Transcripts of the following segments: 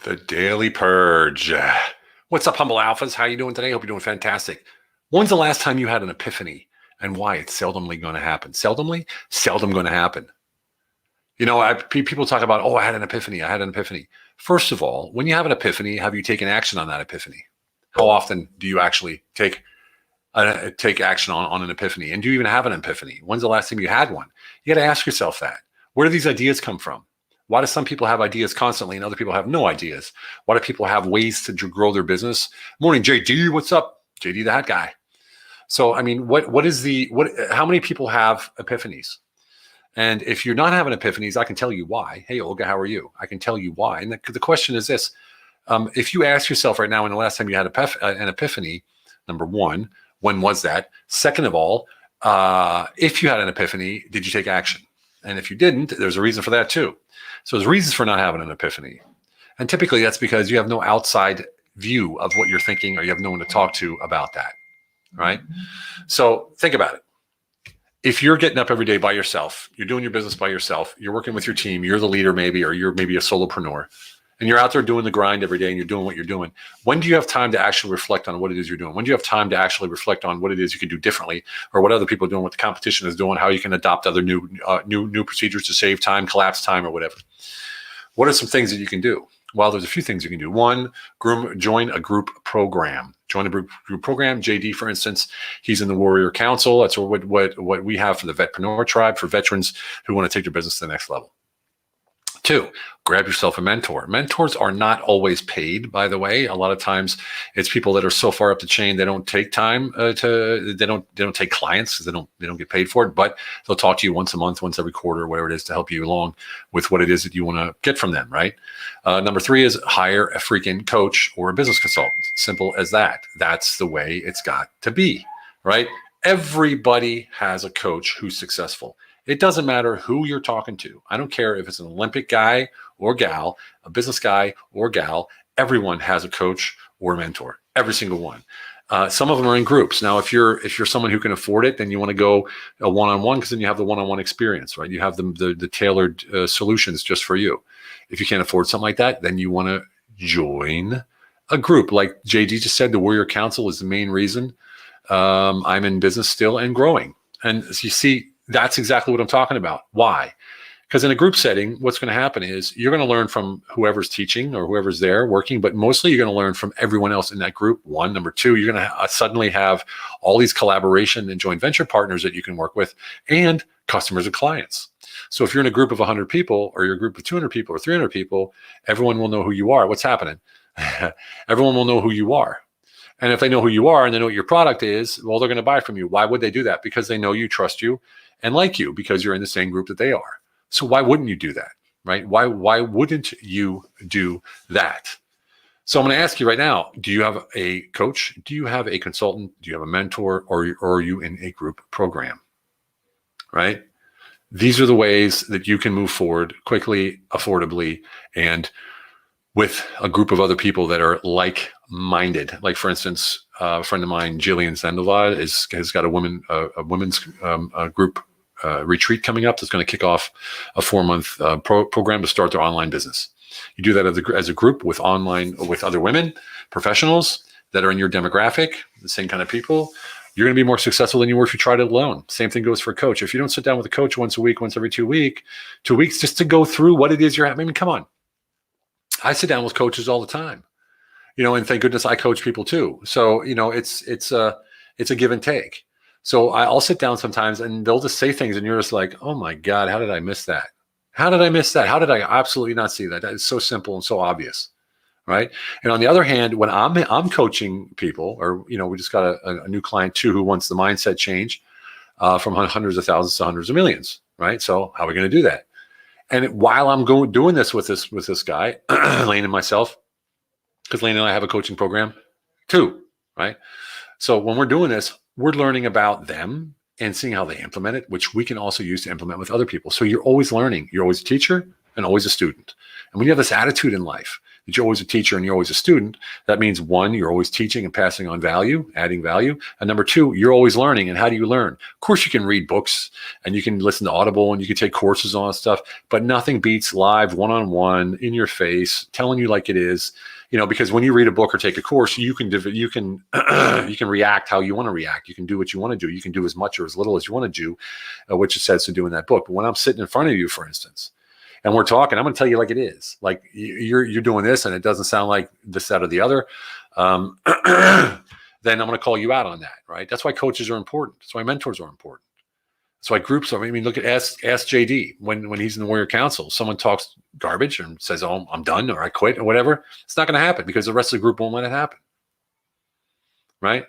The Daily Purge. What's up, humble alphas? How you doing today? Hope you're doing fantastic. When's the last time you had an epiphany and why? It's seldomly going to happen. Seldomly? Seldom going to happen. You know, people talk about, I had an epiphany. I had an epiphany. First of all, when you have an epiphany, have you taken action on that epiphany? How often do you actually take action on an epiphany? And do you even have an epiphany? When's the last time you had one? You got to ask yourself that. Where do these ideas come from? Why do some people have ideas constantly and other people have no ideas? Why do people have ways to grow their business? Morning, JD. What's up? JD, the hat guy. So, I mean, how many people have epiphanies? And if you're not having epiphanies, I can tell you why. Hey, Olga, how are you? I can tell you why. And the question is this. If you ask yourself right now, when the last time you had an epiphany, number one, when was that? Second of all, if you had an epiphany, did you take action? And if you didn't, there's a reason for that too. So there's reasons for not having an epiphany. And typically that's because you have no outside view of what you're thinking, or you have no one to talk to about that, right? So think about it. If you're getting up every day by yourself, you're doing your business by yourself, you're working with your team, you're the leader maybe, or you're maybe a solopreneur, and you're out there doing the grind every day and you're doing what you're doing, when do you have time to actually reflect on what it is you're doing? When do you have time to actually reflect on what it is you can do differently, or what other people are doing, what the competition is doing, how you can adopt other new procedures to save time, collapse time, or whatever? What are some things that you can do? Well, there's a few things you can do. One, join a group program. Join a group program. JD, for instance, he's in the Warrior Council. That's what we have for the Vetpreneur Tribe, for veterans who want to take their business to the next level. Two, grab yourself a mentor. Mentors are not always paid, by the way. A lot of times it's people that are so far up the chain, they don't take time they don't take clients because they don't get paid for it, but they'll talk to you once a month, once every quarter, whatever it is, to help you along with what it is that you want to get from them, right? Number three is hire a freaking coach or a business consultant. Simple as that. That's the way it's got to be, right? Everybody has a coach who's successful. It doesn't matter who you're talking to. I don't care if it's an Olympic guy or gal, a business guy or gal. Everyone has a coach or a mentor. Every single one. Some of them are in groups. Now, if you're someone who can afford it, then you want to go a one-on-one, because then you have the one-on-one experience, right? You have the tailored solutions just for you. If you can't afford something like that, then you want to join a group. Like JD just said, the Warrior Council is the main reason I'm in business still and growing. And you see, that's exactly what I'm talking about. Why? Because in a group setting, what's going to happen is you're going to learn from whoever's teaching or whoever's there working, but mostly you're going to learn from everyone else in that group. One. Number two, you're going to suddenly have all these collaboration and joint venture partners that you can work with, and customers and clients. So if you're in a group of 100 people, or you're a group of 200 people or 300 people, everyone will know who you are. What's happening? Everyone will know who you are. And if they know who you are and they know what your product is, well, they're going to buy from you. Why would they do that? Because they know you, trust you, and like you, because you're in the same group that they are. So why wouldn't you do that, right? Why wouldn't you do that? So I'm going to ask you right now, do you have a coach? Do you have a consultant? Do you have a mentor? Or are you in a group program, right? These are the ways that you can move forward quickly, affordably, and with a group of other people that are like-minded. Like, for instance, a friend of mine, Jillian Sandoval, has got a women's group retreat coming up that's going to kick off a 4-month program to start their online business. You do that as a group with other women, professionals that are in your demographic, the same kind of people. You're going to be more successful than you were if you tried it alone. Same thing goes for a coach. If you don't sit down with a coach once a week, once every 2 weeks, just to go through what it is you're having. I mean, come on. I sit down with coaches all the time, and thank goodness I coach people too. So, it's a give and take. So I'll sit down sometimes and they'll just say things and you're just like, oh my God, how did I miss that? How did I miss that? How did I absolutely not see that? That is so simple and so obvious, right? And on the other hand, when I'm coaching people, or, we just got a new client too who wants the mindset change from hundreds of thousands to hundreds of millions, right? So how are we going to do that? And while I'm doing this with this guy, Lane and myself, because Lane and I have a coaching program too, right? So when we're doing this, we're learning about them and seeing how they implement it, which we can also use to implement with other people. So you're always learning. You're always a teacher and always a student. And when you have this attitude in life that you're always a teacher and you're always a student, that means one, you're always teaching and passing on value, adding value. And number two, you're always learning. And how do you learn? Of course, you can read books and you can listen to Audible and you can take courses on stuff, but nothing beats live, one-on-one, in your face, telling you like it is. Because when you read a book or take a course, you can you can react how you want to react. You can do what you want to do. You can do as much or as little as you want to do, which it says to do in that book. But when I'm sitting in front of you, for instance, and we're talking, I'm going to tell you like it is. Like you're doing this, and it doesn't sound like this, that, or the other. Then I'm going to call you out on that, right? That's why coaches are important. That's why mentors are important. That's why groups are. I mean, look at ask JD when he's in the Warrior Council. Someone talks garbage and says, "Oh, I'm done," or "I quit," or whatever. It's not going to happen because the rest of the group won't let it happen, right?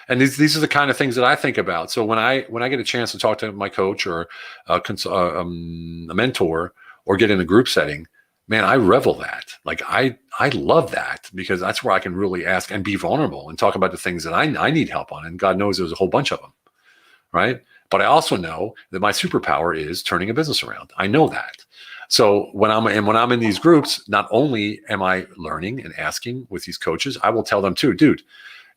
And these are the kind of things that I think about. So when I get a chance to talk to my coach or a mentor or get in a group setting, man, I revel that. Like I love that because that's where I can really ask and be vulnerable and talk about the things that I need help on. And God knows there's a whole bunch of them, right? But I also know that my superpower is turning a business around. I know that. So when I'm in these groups, not only am I learning and asking with these coaches, I will tell them too, dude,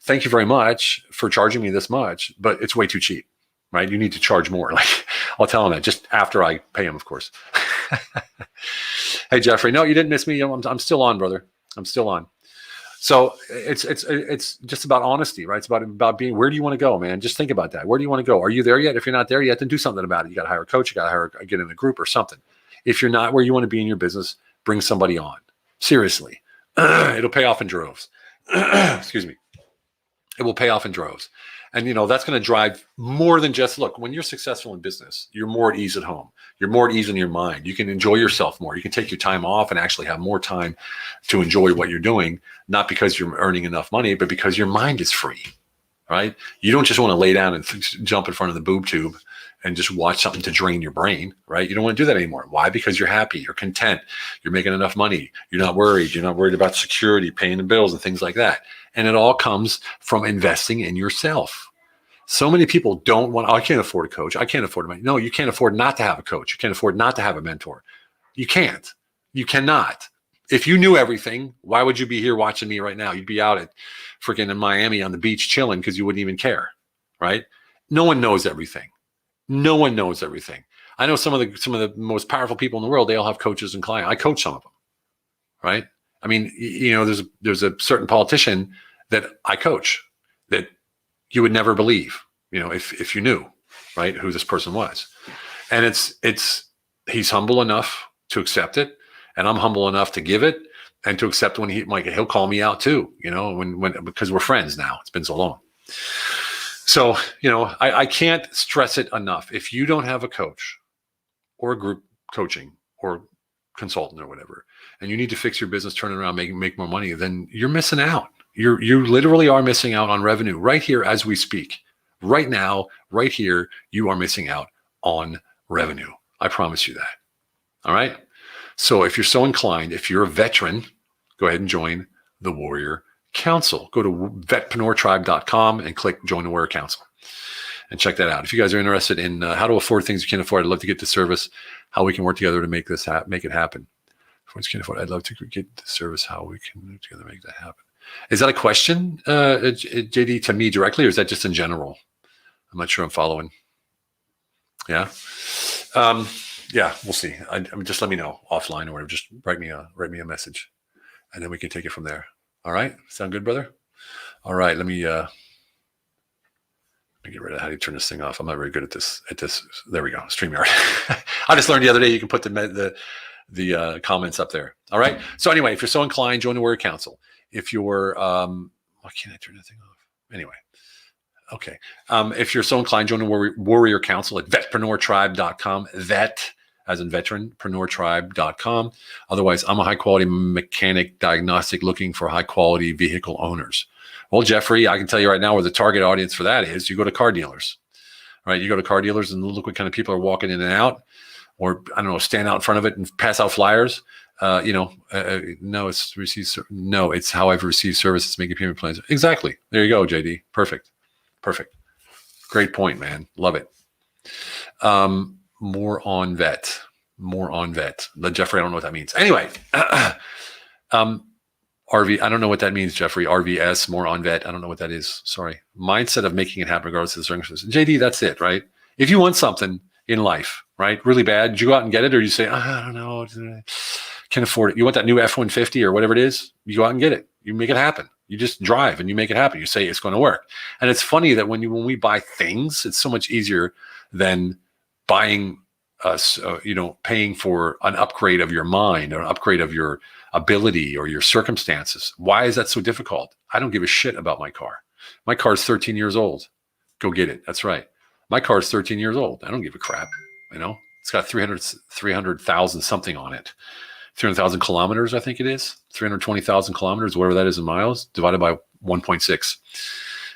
thank you very much for charging me this much, but it's way too cheap, right? You need to charge more. Like I'll tell them that just after I pay them, of course. Hey, Jeffrey, no, you didn't miss me. I'm still on, brother. I'm still on. So it's just about honesty, right? It's about being, where do you want to go, man? Just think about that. Where do you want to go? Are you there yet? If you're not there yet, then do something about it. You got to hire a coach. You got to get in a group or something. If you're not where you want to be in your business, bring somebody on. Seriously. It'll pay off in droves. Excuse me. It will pay off in droves. And, that's going to drive more than just, look, when you're successful in business, you're more at ease at home. You're more at ease in your mind. You can enjoy yourself more. You can take your time off and actually have more time to enjoy what you're doing, not because you're earning enough money, but because your mind is free, right? You don't just want to lay down and jump in front of the boob tube and just watch something to drain your brain, right? You don't want to do that anymore. Why? Because you're happy, you're content, you're making enough money, you're not worried about security, paying the bills and things like that. And it all comes from investing in yourself. So many people don't want, I can't afford a coach. I can't afford money. No, you can't afford not to have a coach. You can't afford not to have a mentor. You can't. You cannot. If you knew everything, why would you be here watching me right now? You'd be out at freaking in Miami on the beach chilling because you wouldn't even care, right? No one knows everything. No one knows everything. I know some of the most powerful people in the world, they all have coaches and clients. I coach some of them, right? I mean, there's a certain politician that I coach that you would never believe, if you knew, right, who this person was. And he's humble enough to accept it, and I'm humble enough to give it and to accept when he'll call me out too, because we're friends now. It's been so long. So, I can't stress it enough. If you don't have a coach or a group coaching or consultant or whatever, and you need to fix your business, turn it around, make more money, then you're missing out. You literally are missing out on revenue right here as we speak. Right now, right here, you are missing out on revenue. I promise you that. All right? So if you're so inclined, if you're a veteran, go ahead and join the Warrior Council. Go to vetpreneurtribe.com and click Join the Warrior Council and check that out. If you guys are interested in how to afford things you can't afford, I'd love to get the service, how we can work together to make it happen. If you can't afford, I'd love to get the service, how we can work together to make that happen. Is that a question, JD, to me directly, or is that just in general? I'm not sure I'm following. Yeah. Yeah, we'll see. Just let me know offline or whatever. Just write me a message, and then we can take it from there. All right. Sound good, brother? All right. Let me get rid of how do you turn this thing off. I'm not very good at this. There we go. StreamYard. I just learned the other day you can put the comments up there. All right. So anyway, if you're so inclined, join the Warrior Council. If you're, why can't I turn that thing off? Anyway. Okay. If you're so inclined, join the Warrior Council at vetpreneurtribe.com. Vet, as in veteran, preneurtribe.com. Otherwise, I'm a high-quality mechanic diagnostic looking for high-quality vehicle owners. Well, Jeffrey, I can tell you right now where the target audience for that is. You go to car dealers, right? You go to car dealers and look what kind of people are walking in and out, or, I don't know, stand out in front of it and pass out flyers. No, it's how I've received services, making payment plans. Exactly. There you go, JD. Perfect. Great point, man. Love it. More on vet. Jeffrey, I don't know what that means. Anyway, RV, I don't know what that means, Jeffrey. RVS, more on vet. I don't know what that is. Sorry. Mindset of making it happen regardless of the circumstances. JD, that's it, right? If you want something in life, right, really bad, did you go out and get it, or you say, I don't know, can't afford it. You want that new F-150 or whatever it is, you go out and get it. You make it happen. You just drive and you make it happen. You say it's going to work. And it's funny that when we buy things, it's so much easier than buying us, paying for an upgrade of your mind or an upgrade of your ability or your circumstances. Why is that so difficult? I don't give a shit about my car. My car is 13 years old. Go get it. That's right. My car is 13 years old. I don't give a crap. It's got 300,000 something on it. 300,000 kilometers, I think it is. 320,000 kilometers, whatever that is in miles, divided by 1.6.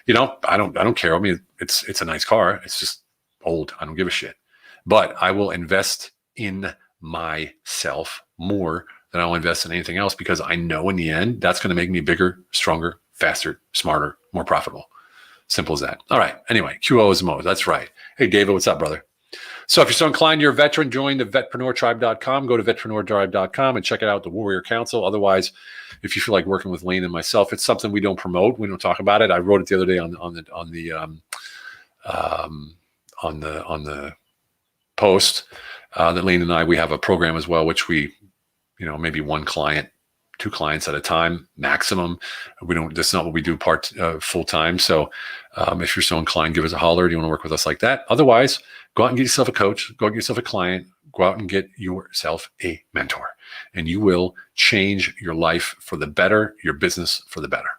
I don't care. I mean, it's a nice car. It's just old. I don't give a shit. But I will invest in myself more than I'll invest in anything else, because I know in the end that's going to make me bigger, stronger, faster, smarter, more profitable. Simple as that. All right. Anyway, QOs and Mo's. That's right. Hey, David, what's up, brother? So if you're so inclined, you're a veteran, join the vetpreneurtribe.com. Go to vetpreneurtribe.com and check it out, the Warrior Council. Otherwise, if you feel like working with Lane and myself, it's something we don't promote. We don't talk about it. I wrote it the other day on the post that Lane and I, we have a program as well, which we, maybe one client, 2 clients at a time maximum. That's not what we do full time. So if you're so inclined, give us a holler. Do you want to work with us like that? Otherwise, go out and get yourself a coach, go out and get yourself a client, go out and get yourself a mentor, and you will change your life for the better, your business for the better.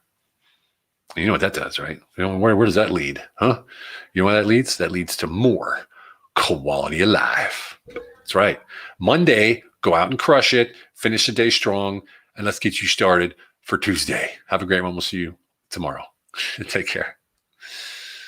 And you know what that does, right? Where does that lead? Huh? You know where that leads? That leads to more quality of life. That's right. Monday, go out and crush it, finish the day strong, and let's get you started for Tuesday. Have a great one. We'll see you tomorrow. Take care.